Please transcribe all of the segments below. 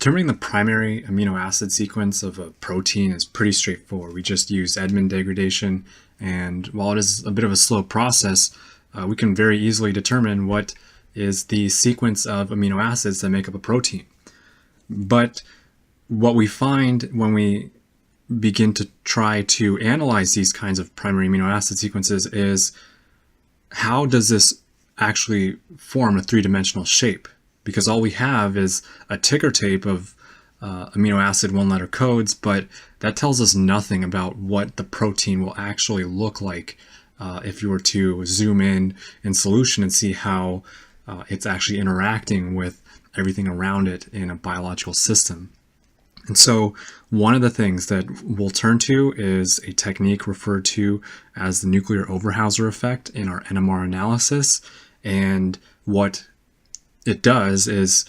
Determining the primary amino acid sequence of a protein is pretty straightforward. We just use Edmond degradation, and while it is a bit of a slow process, we can very easily determine what is the sequence of amino acids that make up a protein. But what we find when we begin to try to analyze these kinds of primary amino acid sequences is, how does this actually form a three-dimensional shape? Because all we have is a ticker tape of amino acid one-letter codes, but that tells us nothing about what the protein will actually look like if you were to zoom in solution and see how it's actually interacting with everything around it in a biological system. And so one of the things that we'll turn to is a technique referred to as the nuclear Overhauser effect in our NMR analysis. And what it does is,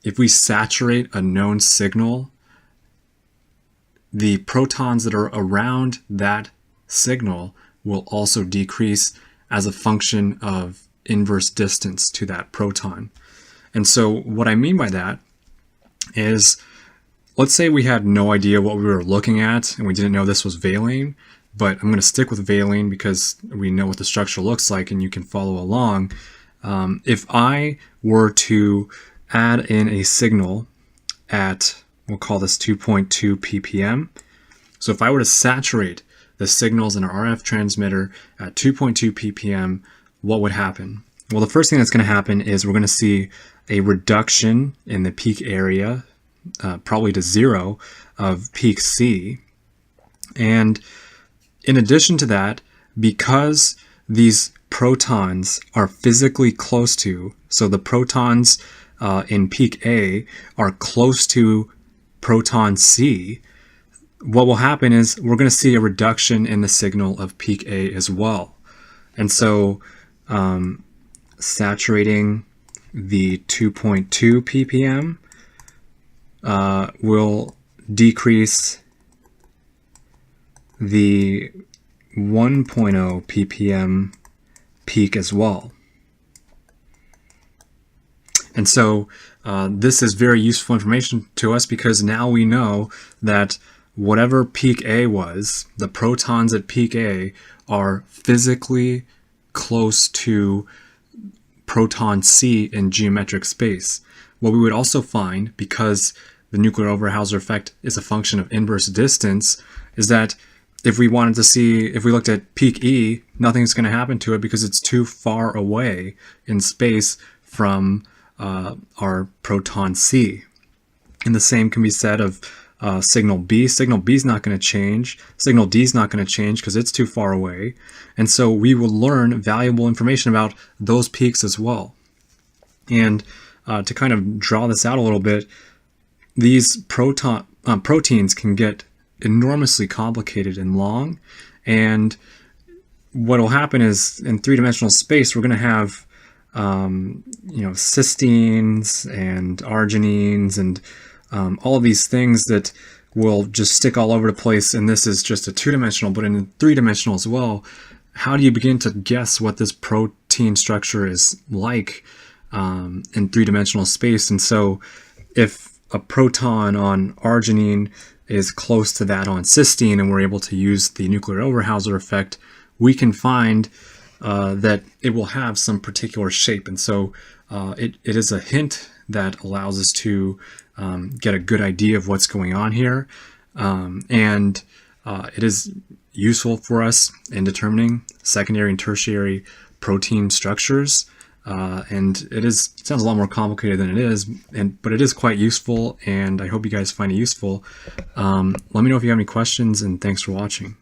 if we saturate a known signal, the protons that are around that signal will also decrease as a function of inverse distance to that proton. And so what I mean by that is, let's say we had no idea what we were looking at and we didn't know this was valine, but I'm going to stick with valine because we know what the structure looks like and you can follow along. If I were to add in a signal at, we'll call this 2.2 ppm. So if I were to saturate the signals in an RF transmitter at 2.2 ppm, what would happen? Well, the first thing that's going to happen is we're going to see a reduction in the peak area, probably to 0, of peak C. And in addition to that, because these protons are physically close to, so the protons in peak A are close to proton C, what will happen is we're going to see a reduction in the signal of peak A as well. And so saturating the 2.2 ppm will decrease the 1.0 ppm peak as well. And so this is very useful information to us, because now we know that whatever peak A was, the protons at peak A are physically close to proton C in geometric space. What we would also find, because the nuclear Overhauser effect is a function of inverse distance, is that if we wanted to see, if we looked at peak E, nothing's going to happen to it because it's too far away in space from our proton C. And the same can be said of signal B. Signal B is not going to change. Signal D is not going to change because it's too far away. And so we will learn valuable information about those peaks as well. And to kind of draw this out a little bit, these proteins can get enormously complicated and long. And what will happen is, in three-dimensional space, we're going to have cysteines and arginines and all of these things that will just stick all over the place. And this is just a two-dimensional, but in three-dimensional as well, how do you begin to guess what this protein structure is like in three-dimensional space? And so if a proton on arginine is close to that on cysteine, and we're able to use the nuclear Overhauser effect, we can find that it will have some particular shape. And so it is a hint that allows us to get a good idea of what's going on here. And it is useful for us in determining secondary and tertiary protein structures. And it sounds a lot more complicated than it is, but it is quite useful, and I hope you guys find it useful. Let me know if you have any questions, and thanks for watching.